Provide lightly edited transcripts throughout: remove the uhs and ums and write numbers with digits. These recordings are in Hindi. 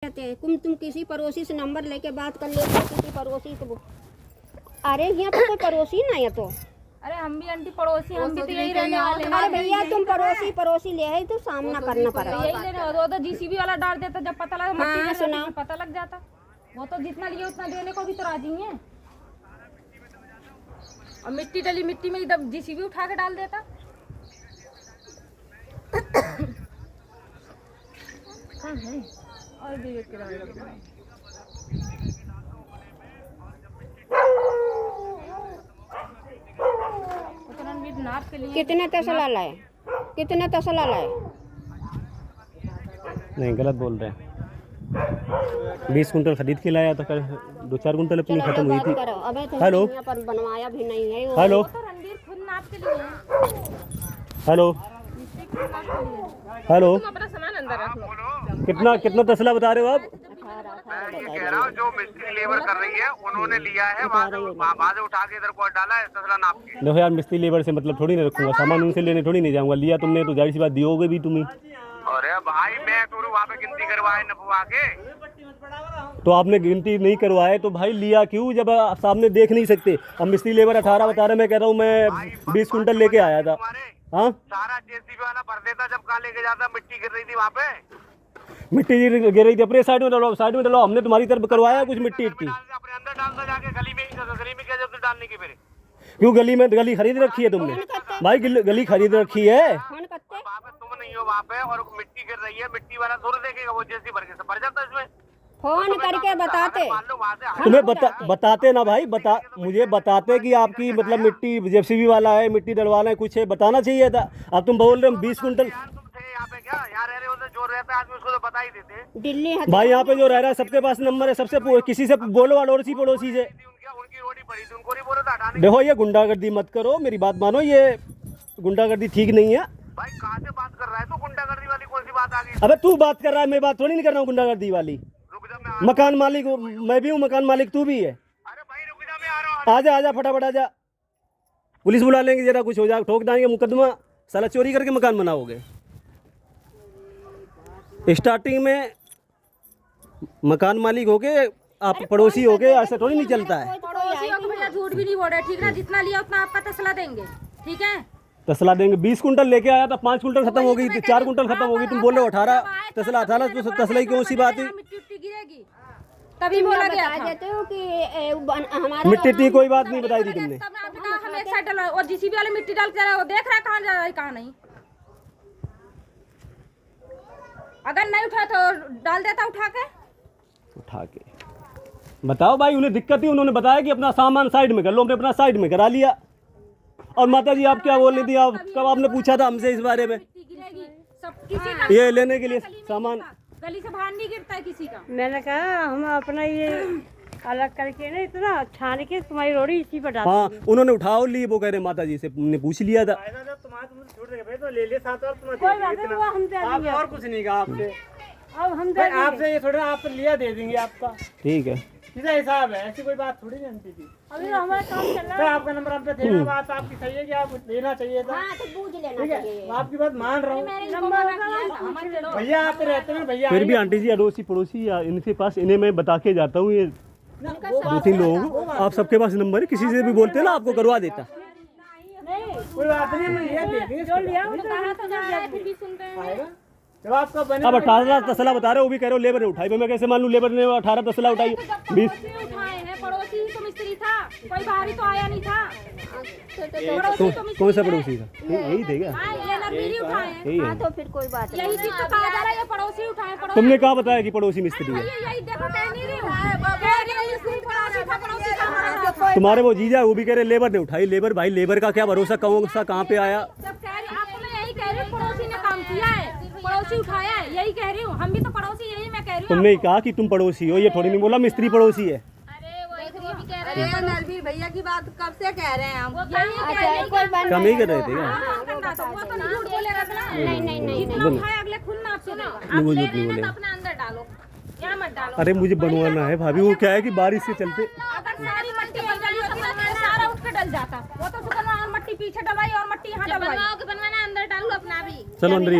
कहते हैं तुम किसी पड़ोसी से नंबर लेके बात कर लेते हो, किसी पड़ोसी से। अरे यहाँ पे कोई पड़ोसी ना है तो। अरे हम भी आंटी पड़ोसी, हम भी तो यही रहने वाले हैं। अरे भैया तुम पड़ोसी ले है तो सामना करना पड़ा। यही लेने वो तो जीसीबी वाला डाल देता, जब पता लगा हाँ, मट्टी सुना पता लग जाता। वो तो जितना लिए उतना देने को भी तो राजी है। और मिट्टी डली, मिट्टी में ही जीसीबी उठा के डाल देता। हाँ है और भी एक नाप के लिए कितने तसला लाए, कितने तसला लाए? नहीं गलत बोल रहे हैं। 20 कुंटल खरीद के लाया था, 2-4 कुंटल अपनी खत्म हुई थी। हेलो पर बनवाया भी नहीं है। हेलो तो रणवीर खुद नाप के लिए। हेलो हेलो तुम अपना सामान अंदर रख लो। कितना तसला बता रहे हो आप? मैं ये कह रहा हूँ जो मिस्त्री लेबर कर रही है उन्होंने लिया है, वहाँ से उठा के इधर को डाला है तसला नाप के। देखो यार, मिस्त्री लेबर से मतलब थोड़ी ना रखूंगा, सामान उनसे लेने थोड़ी नहीं जाऊंगा। लिया तुमने तो जाहिर सी बात दियोगे भी तुम्हें। अरे भाई मैं वहाँ पे गिनती करवाए नपवा के। तो आपने गिनती नहीं करवाए तो भाई लिया क्यों, जब आप सामने देख नहीं सकते? अब मिस्त्री लेबर 18 बता रहे, मैं कह रहा हूँ मैं 20 कुंटल लेके आया था। हाँ सारा जेसीबी वाला भर देता जब कहाँ लेके जाता, मिट्टी गिर रही थी वहाँ पे। मिट्टी गिर रही थी, अपने साइड में डालो, साइड में डालो। हमने तुम्हारी तरफ करवाया कुछ मिट्टी इट्टी? अपने अंदर डालता जाके गली में क्या जरूरत डालने की मेरे? क्यों गली खरीद रखी है तुमने? भाई गली खरीद रखी है। वहाँ पे तुम नहीं हो वहाँ पे, और मिट्टी गिर रही है, मिट्टी वाला थोड़ा देखेगा, वो जेसी भर के भर जाता इसमें। फोन करके बताते, तुम्हें बताते ना भाई, मुझे बताते कि आपकी मतलब मिट्टी जेसीबी वाला है, मिट्टी डलवाना है, कुछ है, बताना चाहिए था। अब तुम बोल रहे हो 20 कुंटल। तुम थे यहाँ पे क्या? यहाँ रह रहे हो तो जो रहता है आदमी उसको तो बता ही देते। दिल्ली भाई यहाँ पे जो रह रहा है सबके पास नंबर है, सबसे किसी से बोलो, अड़ोसी पड़ोसी से। उनकी रोटी पड़ी थी, उनको नहीं बोला था हटाने। देखो ये गुंडागर्दी मत करो, मेरी बात मानो, ये गुंडागर्दी ठीक नहीं है। भाई कहाँ से बात कर रहा है तू? गुंडागर्दी वाली कौन सी बात आ गई? अबे तू बात कर रहा है, मैं बात थोड़ी नहीं कर रहा हूँ गुंडागर्दी वाली। रुक जा मैं मकान मालिक मैं भी हूँ, मकान मालिक तू भी है। अरे भाई रुक जा, मैं आ रहा हूँ। आजा फटाफट आजा, पुलिस बुला लेंगे, जरा कुछ हो जाए, ठोक देंगे मुकदमा। साला चोरी करके मकान बनाओगे? स्टार्टिंग में मकान मालिक हो गए, आप पड़ोसी हो गए, ऐसा थोड़ी नहीं चलता है। पड़ोसियों को भैया झूठ भी नहीं बोल रहे, ठीक ना? जितना लिया उतना आपका तसला देंगे, ठीक है? तसला देंगे। 20 कुंटल लेके आया था, 5 कुंटल खत्म हो गई थी, 4 कुंटल खत्म हो गई। तुम बोल रहे हो 18 तसला, 18 तो तसला ही कौन सी बात है? मिट्टी गिरेगी तभी बोला गया था। देते हो कि हमारा मिट्टी टी कोई बात नहीं बताई थी तुमने। तब आपने कहा हम एक साइड डाल, और जीसीबी वाले मिट्टी डाल के वो देख रहा है कहाँ जा रहा है कहाँ नहीं। अगर नहीं उठा तो डाल देता उठा के बताओ भाई, उन्हें दिक्कत थी, उन्होंने बताया कि अपना सामान साइड में कर लो, हमने अपना साइड में करा लिया। और माता जी आप क्या बोल रही थी? आप कब आपने पूछा था हमसे इस बारे में? सब किसी का ये लेने के लिए सामान गली से बाहर नहीं गिरता है किसी का। मैंने कहा हम अपना ये अलग करके ना इतना छान के तुम्हारी रोटी इसी पर डाल। हाँ उन्होंने उठाओ ली, वो कह रहे माता जी से ने पूछ लिया था। कोई बात नहीं, वो हम दे देंगे। और कुछ नहीं कहा आपसे, अब हम दे देंगे। आपसे ये थोड़ा आप लिया दे देंगे आपका, ठीक है, सीधा हिसाब है, ऐसी कोई बात थोड़ी नहीं बनती थी। अभी तो हमारा काम चल रहा तो है। आपका नंबर आप पे देना, बात आपकी सही है कि आप लेना चाहिए था, हाँ तो पूछ लेना ठीक है? चाहिए। मैं आपकी बात मान रहा हूँ। भैया आप रहते हैं, भैया फिर भी आंटी जी अड़ोसी पड़ोसी या इनके पास, इन्हें मैं बता के जाता हूँ, ये 2-3 लोगों को। आप सबके पास नंबर है, किसी से भी बोलते ना आपको करवा देता। कोई बात नहीं, मैं लिया दे देंगे, जो लिया फिर भी सुनते हैं। आएगा जब आपका बने। अब 18 तसला बता रहे हो, वो भी कह रहे हो लेबर ने उठाई, मैं कैसे मान लूँ लेबर ने 18 तसला उठाई? 20 उठाए हैं, पड़ोसी ही तो मिस्त्री था, कोई बाहरी तो आया नहीं था। कौन सा पड़ोसी था? यही थे क्या? हाँ, ये नरबीरी उठाए हैं। यही है। हाँ तो फिर कोई बात यही चीज तो कहा जा रहा है, ये पड़ोसी उठाए, पड़ोसी। तुमने कहा बताया कि पड़ोसी मिस्त्री है? यही देखो कह नहीं रही हूँ, कह रही हूँ मिस्त्री पड़ोसी था, पड़ोसी था। तुम्हारे वो जीजा वो भी कह रहे लेबर ने उठाई। लेबर भाई, लेबर का क्या भरोसा, कौन सा कहाँ पे आया? जब कह रही आपको मैं यही कह रही हूँ, पड़ोसी ने काम किया है, पड़ोसी उठाया है, यही कह रही हूँ। हम भी तो पड़ोसी, यही मैं कह रही हूँ। तुमने कहा कि तुम पड़ोसी हो, ये थोड़ी नहीं बोला मिस्त्री पड़ोसी है। अरे वो भी कह रहे हैं। नरवीर भैया की बात कब से कह रहे हैं हम? वो यही कह रहे हैं। कोई बात कम ही कर रहे थे क्या? वो तो झूठ बोलेगा ना। नहीं जितना उठाए अगले खुद नाप से देगा। आप वो ले झूठ नहीं लेना बोलेगा। तो अपने अंदर डालो, यहाँ मत डालो। अरे मुझे बनवाना है भाभी, वो क्या है कि बारिश से चलते। अगर सारी मट्टी बन जाती तो अपना सारा उठ के डल जाता। वो तो सुबह और मट्टी पीछे डलवाई और मट्टी यहाँ डलवाई। बनवाना अंदर डाल लो अपना भी। चलो अंदर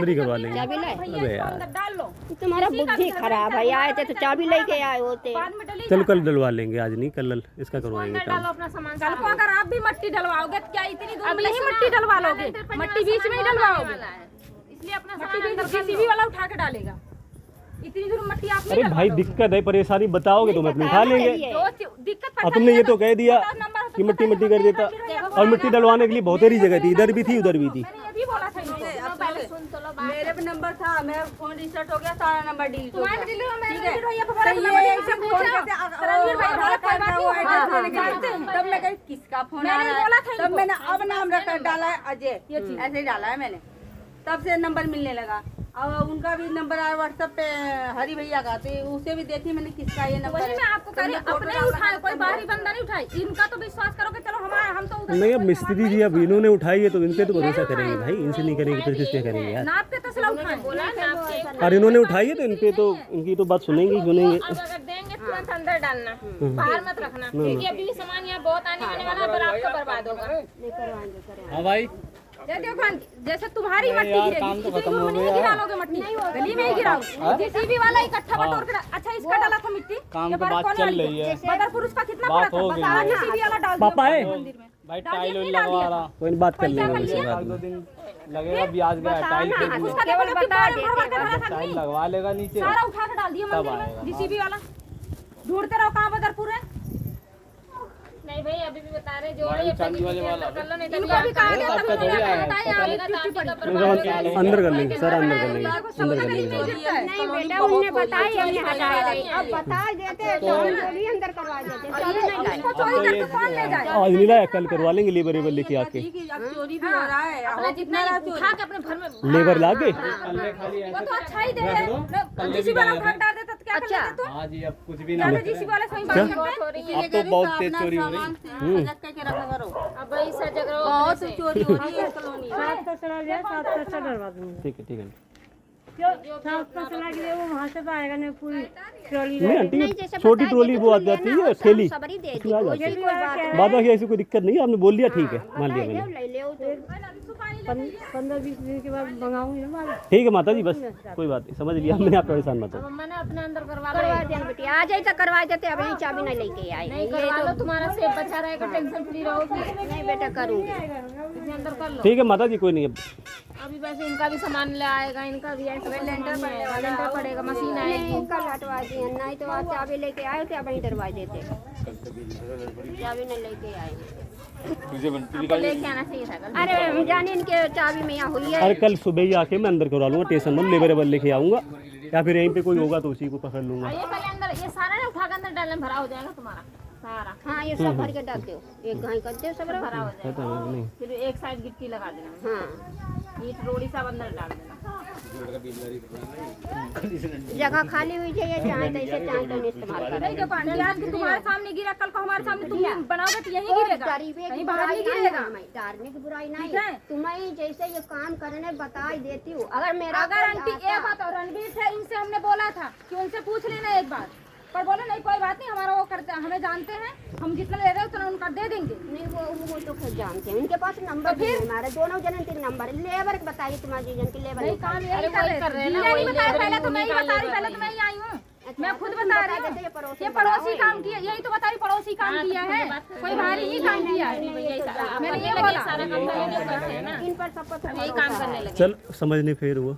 ही करवा लेंगे। अबे यार डाल लो। तुम्हारा बुद्धि खराब है, आए थे तो चाबी लेके आए होते। बाद में डली चलो कल डलवा लेंगे, आज नहीं कल इसका करवाएंगे काम। डालो अपना सामान कल को अगर आप भी मट्टी डलवाओगे तो क्या इतनी दूर में नहीं मट्टी डलवा लोगे? मट्टी बीच में ही डलवाओगे, इसलिए अपना मट्टी बीच जेसीबी वाला उठा के डालेगा। इतनी दूर मट्टी आप अरे भाई दिक्कत है, परेशानी बताओगे तो मैं अपने उठा लेंगे। दिक्कत और तुमने ये तो कह दिया कि मिट्टी मिट्टी कर देता, और मिट्टी डलवाने के लिए बहुत सारी जगह थी, इधर भी थी उधर भी थी। मैंने ये भी बोला था इनको। पहले सुन तो लो बात। मेरे भी नंबर था, मेरा फोन रिसेट हो गया, सारा नंबर डिलीट हो तुम्हारे गया। दिल्ली में मैंने ठीक है। भी भैया को तो बोला ये नंबर ऐसे से फोन पूछा। करते, रणवीर भाई आधार बोला कोई कार्ड बात का वो नहीं, एड्रेस हाँ, लेने के जानते लिए। हैं। तब मैं कही किसका फोन आ मैंने रहा बोला है, था तब इनको। मैंने अब नाम रखकर डाला है अजय, ऐसे ही डाला है मैंने, तब से नंबर मिलने लगा। अब उनका भी नंबर आया व्हाट्सएप पे, हरी भैया का, तो उसे भी देखी मैंने किसका ये नंबर वही है। मैं आपको कह रही हूँ, तुमने अपने फोटो उठाए, डाला, कोई बाहरी बंदा नहीं उठाई। इनका तो विश्वास करोगे, चलो हमारा हम तो उधर नहीं अब मिस्त्री जी अब इन्होंने उठाई है तो इन पे तो भरोसा करेंगे भाई, इनसे नहीं करेंगे फिर किससे करेंगे यार। नाप के तसला उठाए। बोला ना आपके और इन्होंने उठाई है तो इन पे तो इनकी तो बात सुनेंगे सुनेंगे। अब अगर देंगे तुरंत अंदर डालना, बाहर मत रखना, क्योंकि अभी भी सामान यहाँ बहुत आने वाने वाला है, पर आपका बर्बाद होगा। हाँ भाई देखो खान, जैसे तुम्हारी मट्टी गिरेगी, इतनी दूर में नहीं गिरा लोगे मट्टी, गली में ही गिराओ। जेसीबी वाला इकट्ठा बटोर के अच्छा इसका डाला था मिट्टी, काम की बात चल रही है। बदरपुर उसका कितना बड़ा था, बता जेसीबी वाला डाल दिया पापा है मंदिर में। भाई टाइल लगवा रहा, कोई बात कर लेंगे उनसे बाद में। 2 दिन लगेगा, ब्याज गया टाइल उसका केवल बता देते, टाइल लगवा लेगा नीचे। सारा उठा के डाल दिया मंदिर में जेसीबी वाला। ढूंढते रहो कहाँ बदरपुर है। नहीं भाई अभी भी बता रहे जोड़े चांदी वाले वाला कर लो, नहीं तो इनको भी कहा गया आपका थोड़ी आया है, अंदर कर लेंगे सर, अंदर कर लेंगे, अंदर कर लेंगे। नहीं बेटा उनने बताई, हमने हटाया नहीं। अब बता देते तो हम थोड़ी अंदर करवा देते, चाबी नहीं लाई। इसको चोरी करके कौन ले जाए? आज नहीं लाया, कल करवा लेंगे लेबर वेबर लेके आके, अब चोरी भी हो रहा है, अपना जितना उठा के अपने घर में लेबर लाके। वो तो अच्छा ही दे रहे। जेसीबी वाला उठा के डाल देता तो क्या कर लेते तुम? हाँ जी अब कुछ भी क्या नहीं, जेसीबी वाला सही बात करते हो रही है। अब तो बहुत तेज चोरी हो रही है। सजग करके रखा करो। अब भाई सजग रहो बहुत अपने से। चोरी हो रही है इस कॉलोनी में। सात का चला गया, 7 का डरवा दूंगी। ठीक है ठीक है। क्यों 7 का चला गया, वो वहाँ से तो आएगा नहीं, पूरी ट्रॉली नहीं रहेगी। आंटी छोटी ट्रॉली वो आ जाती है थैली, सबरी दे दी, उसमें आ जाती कोई बात है। बाद बाकी ऐसी कोई दिक्कत नहीं है, आपने बोल दिया ठीक है, मान लिया मैंने। ले ले तो 15-20 दिन के बाद मंगाऊंगी ना माल। ठीक है माता जी, बस कोई बात नहीं, समझ लिया मैंने, आप परेशान मत हो। अब मैंने अपने अंदर करवा करवा देना बेटी, आ जाए तो करवा देते। अब चाबी नहीं लेके आई। नहीं करवा लो, तुम्हारा सेब बचा रहेगा, टेंशन फ्री रहोगी। नहीं बेटा करूंगी। इसमें अंदर कर लो। ठीक है माता जी, कोई नहीं। अब अभी वैसे इनका भी सामान ले आएगा, इनका भी ऐसा लेंटर पड़ेगा, मशीन आएगी। इनका लटवा दिए, नहीं तो आज चाबी लेके आए थे, अब नहीं डरवा देते। चाबी नहीं लेके आए। आपको लेके आना चाहिए था कल। अरे हम जाने इनके चाबी में यहाँ हुई है। अरे कल सुबह ही आके मैं अंदर करवा लूंगा, स्टेशन में लेबर वेबर लेके आऊंगा, या फिर यहीं पे कोई होगा तो उसी को पकड़ लूंगा। ये पहले अंदर, ये सारा ना उठा के अंदर डालने में भरा हो जाएगा तुम्हारा सारा। हाँ ये सब भर के डाल दो, एक घाई कर दो, सब भरा हो जाएगा। पता है नहीं। फिर एक साइड गिट्टी लगा देना, हाँ ईट रोड़ी सब अंदर डाल देना। जगह खाली हुई चाहिए, चाहे तो इसे चाहे तो इस्तेमाल करें। नहीं देखो आंटी, आज के तुम्हारे सामने गिरा, कल को हमारे सामने तुम बनाओगे तो यही गिरेगा, गरीबी कहीं की बाहर बुराई नहीं नहीं गिरेगा। है, धार्मिक बुराई नहीं ठीक है। तुम्हें जैसे ये काम करने बता ही देती हूँ। अगर मेरा अगर कोई आंटी आता- एक बात और रणवीर थे, इनसे हमने बोला था कि उनसे पूछ लेना एक बार, पर बोले नहीं कोई बात नहीं, हमारा वो करते हैं, हमें जानते हैं, हम जितना ले रहे हैं उतना उनका दे देंगे। नहीं वो तो खुद जानते हैं, उनके पास नंबर भी है हमारे, दोनों जन 3 नंबर। लेबर बताइए तुम्हारी जन की लेबर नहीं नहीं काम अरे यही वही कर कर रहे रहे हैं ना, हैं। वही नहीं बताया, लेबर पहले तो मैं ही निकाल बता रही, लेबर पहले तो मैं ही आई हूँ, मैं खुद तुम बता बता रही देते, ये हूँ। पड़ोसी ये बड़ा पड़ोसी है। काम किया, यही तो बता रही, पड़ोसी काम किया है, कोई बाहर ही काम किया है। मैंने ये बोला सारा काम करने जो करते हैं ना, इन पर सबको तो यही काम करने लगे। चल समझने फेर हुआ।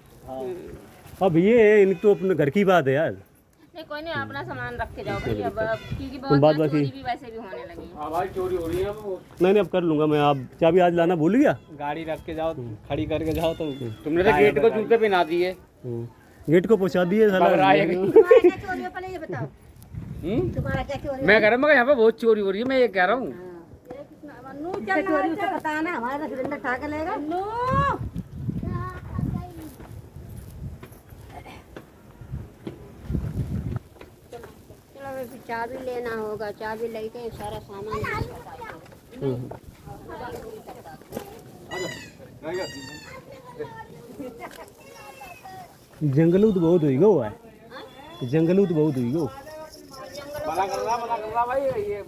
अब ये है, इनकी तो अपने घर की बात है यार। नहीं कोई नहीं, अपना सामान रख के जाओ भाई, अब क्योंकि तुम बहुत बात ना बाकी- चोरी भी वैसे भी होने लगी है। हाँ भाई चोरी हो रही है, वो नहीं अब कर लूंगा मैं। आप चाबी आज लाना भूल गया? गाड़ी रख के जाओ, खड़ी करके जाओ, तो तुमने तो गेट को जूते पहना दिए। गेट को पहुंचा दिए साला। खबर आएगी। तुम्हारा क्या चोरी हो, पहले ये बताओ हम्म? तुम्हारा क्या चोरी मैं कह रहा हूँ यहाँ पे बहुत चोरी हो रही है, मैं ये कह रहा हूँ। चोरी उसे बताना, हमारा सिलेंडर ठा के लेगा। चलो अभी चाबी लेना होगा, चाबी लेके सारा सामान जंगलूत बहुत हुई गो है, जंगलूत बहुत हुई गो।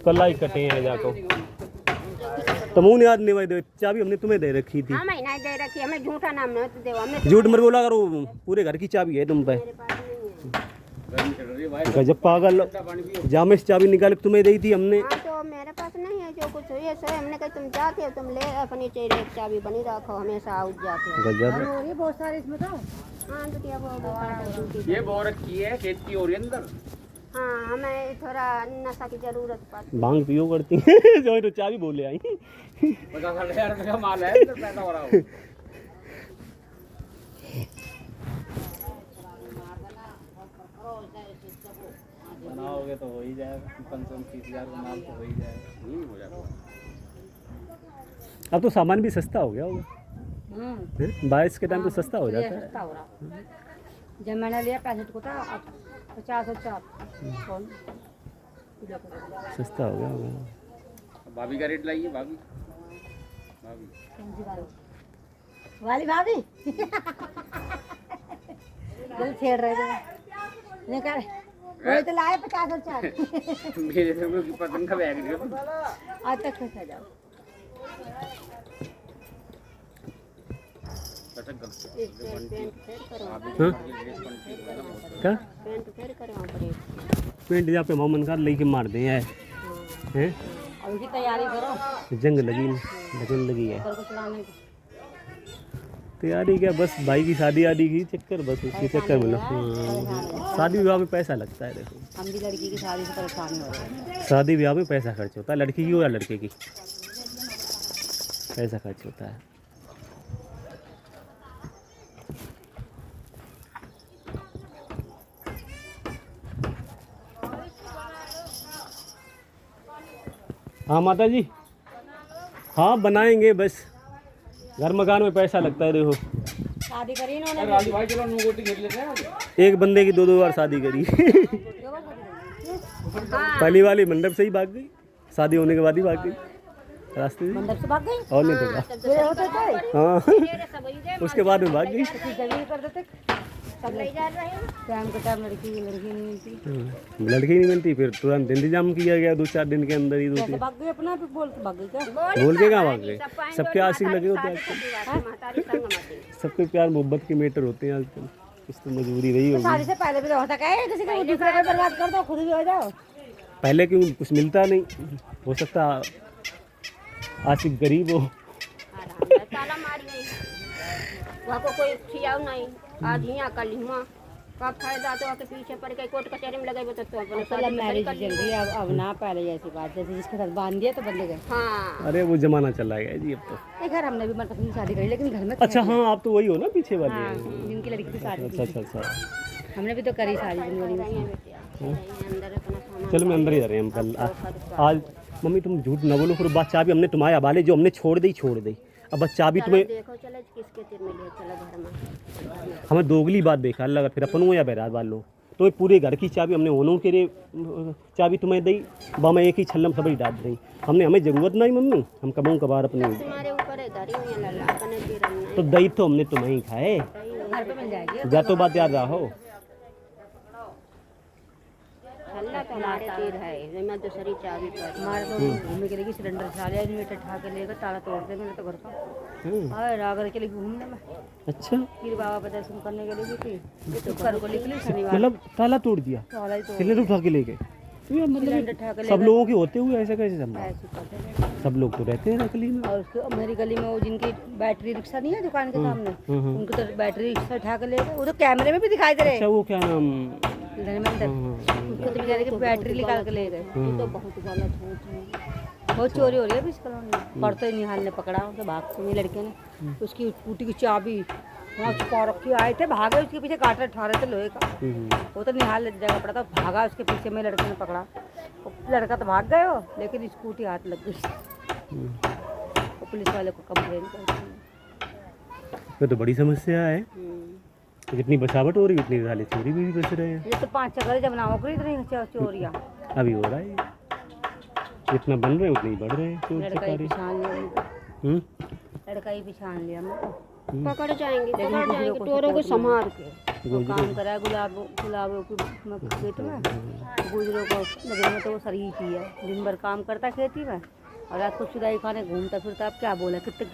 कल ही कटे हैं जाको। तमून याद नहीं भाई, चाबी हमने तुम्हें दे रखी थी। हाँ महीना दे रखी, हमें झूठा नाम नहीं दे, हमें झूठ मत बोला करो, पूरे घर की चाबी है तुम पे। मेरे पास नहीं है। गजब पागल, जामे से चाबी निकाल के तुम्हें दी थी हमने। हाँ तो मेरे पास नहीं है, जो कुछ हुई है सो हमने कहा तुम जाते हो तुम ले अपनी चेहरे एक चाबी बनी रखो, हमेशा आउट जाते हो। गजब। ये बहुत सारे इसमें तो हाँ बिटिया वो ये बो रखी है खेत की और अंदर। हाँ हमें थोड़ा नशा की जरूरत पड़ती भांग पियो करती है जो तो चाबी बोले आई। 50,000 रुपये का माल है अंदर पैदा हो रहा हो। बनाओगे तो हो ही जाएगा, 25,000 का माल तो हो ही जाएगा। हो जाएगा। अब तो सामान भी सस्ता हो गया होगा, 22 के टाइम तो सस्ता हो जाता है। सस्ता हो रहा। जब मैंने लिया 65 को था, अब 50 और 4 सस्ता हो गया होगा। भाभी का रेट लाइए, भाभी भाभी वाली भाभी दिल छेड़ रहे थे, नहीं कर वही तो लाए 50 और 4। मेरे से कोई पतंग का बैग नहीं। आज तक खुश हो जाओ। क्या पेंट फिर करवा पड़ेगा। पेंट जहाँ पे मोमन का लेके मार दे हैं। अब उसकी तैयारी करो, जंग लगी लगन लगी है। घर को चलाने की। तैयारी क्या, बस भाई की शादी आदि की चक्कर, बस उसके चक्कर में हाँ। शादी विवाह में पैसा लगता है। देखो हम भी लड़की की शादी से परेशान हो रहे हैं। शादी विवाह में पैसा खर्च होता है, लड़की की हो या लड़के की, पैसा खर्च होता है। हाँ माता जी, हाँ बनाएंगे, बस घर मकान में पैसा लगता है। देखो शादी करी इन्होंने, राजू भाई चलो नोगोटी खेल लेते हैं। एक बंदे की 2-2 बार शादी करी। पहली वाली मंडप से ही भाग गई, शादी होने के बाद ही भाग गई रास्ते में। मंडप से भाग गई। और नहीं तो क्या, ये होते थे हाँ उसके बाद में भाग गई। जमीन कर देते सब ले जा रहे हैं। टाइम के टाइम लड़की नहीं मिलती, लड़की नहीं मिलती, फिर तुरंत इंतजाम किया गया 2-4 दिन के अंदर ही। कैसे भाग गई अपना भी बोल के भाग गई क्या? बोल के कहाँ भाग गए, सबके आशिक लगे होते हैं आजकल, सबके प्यार मोहब्बत के मेटर होते हैं आजकल। कुछ तो मजबूरी रही होगी। शादी से पहले भी तो होता क्या है, किसी को दूसरे को बर्बाद कर दो, खुद भी हो जाओ। पहले क्यों, कुछ मिलता नहीं, हो सकता आशिक गरीब हो। ताला मारी नहीं, वहाँ को कोई खियाव नहीं, आज यहाँ कल हुआ का फायदा तो आके पीछे पड़ गए, कोर्ट कचहरी में लगे तो अपने चलो मैरिज जल्दी, अब ना पहले जैसी बात, जैसे जिसके साथ बांध दिया तो बंदे गए। हाँ अरे वो जमाना चला गया जी अब तो। घर हमने भी मतलब अपनी शादी करी, लेकिन घर में अच्छा हाँ, आप तो वही हो ना पीछे वाले। हाँ, जिनकी लड़की की शादी अच्छा अच्छा अच्छा। हमने भी तो करी शादी जिंदगी में। अंदर अपना सामान चलो मैं अंदर ही जा रहे हैं हम कल। आज मम्मी तुम झूठ न बोलो, फिर बात चाबी हमने तुम्हारे हवाले, जो हमने छोड़ दी। अब बस चाबी तुम्हें, देखो चलो किसके तीर में ले चलो घर में। हमें दोगली बात देखा लगा, फिर अपन हो या बहराज वालों, तो ये पूरे घर की चाबी हमने होनों के लिए चाबी तुम्हें दी, बा मैं एक ही छल्लम सबरी डाल दी। हमें जरूरत नहीं मम्मी, हम कबाऊ कबार अपने तुम्हारे ऊपर है घर ही नहीं लल्ला अपने तीर में। तो दही तो हमने तुम्हें ही खाए, घर पे मिल जाएगी। जा तो बात याद रहो। अल्लाह तो हमारे तीर है, मैं दूसरी चाबी पर हमारे तो घूमने के लिए सिलेंडर खा लिया, इन्वेटर ठा के लेकर ताला तोड़ दे मैंने तो घर का। और रागर के लिए घूमने में, अच्छा फिर बाबा का दर्शन करने के लिए भी थी, तो घर को निकली शनिवार, मतलब ताला तोड़ दिया, ताला ही तोड़ सिलेंडर उठा के ले गए। तो यार सिलेंडर मतलब ठा के सब लोगों के होते हुए ऐसा कैसे संभव? ऐसे करते हैं। सब लोग तो रहते हैं नकली में। और उसके मेरी गली में वो जिनकी बैटरी रिक्शा नहीं है दुकान के सामने, उनको तो बैटरी रिक्शा उठा के ले गए, वो तो कैमरे में भी दिखाई दे रहे अच्छा वो क्या नाम, धर्मेंद्र, उसको तो बेचारे की बैटरी निकाल के ले गए। तो बहुत गलत है। बहुत चोरी हो रही है अभी इस कॉलोनी में। परसों ही निहाल ने पकड़ा, उसे भाग सुनी लड़के ने, उसकी स्कूटी की चाबी वहाँ छुपा रखी, आए थे भागे, उसके पीछे कांटा ठा रहे थे लोहे का, वो तो निहाल जगह पड़ा था, भागा उसके पीछे में, लड़के ने पकड़ा, लड़का तो भाग गए हो, लेकिन स्कूटी हाथ लग गई। वो पुलिस वाले को कंप्लेन करती ये तो बड़ी समस्या है। तो जितनी बचावट हो रही है उतनी साले चोरी भी बच रहे हैं। ये तो 5 चक्कर जब ना हो इतनी चोरियाँ अभी हो रहा है, जितना बन रहे हैं उतनी बढ़ रहे हैं चोर लड़का ही चकारी। पिछान लिया, लड़का ही पिछान लिया मैं, पकड़ जाएंगे चोरों को संभाल के। वो काम करा है गुलाबों की खेत में, गुजरों को नजर में तो वो शरीफ ही है, दिन भर काम करता खेती में, और रात को चुराई खाने घूमता फिरता। अब क्या बोला, कितने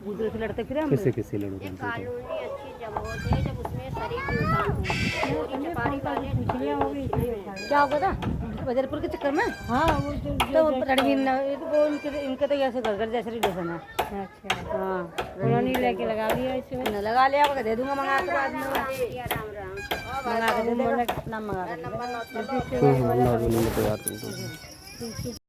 गुजरों से लड़ते फिरे हम। किससे लड़ोगे? कॉलोनी अच्छी जब होती है, जब उसमें शरीर की शांत है। चोरी चपारी वाले क्या होगा था बदरपुर के चक्कर में? हाँ तो रणवीर वो इनके तो ऐसे घर घर जैसे रिलेशन है। अच्छा हाँ उन्होंने लेके लगा लिया इसमें लगा लिया होगा दे दूंगा मंगा के बाद में मंगा के दे दूंगा अपना मंगा के नंबर तैयार कर दो।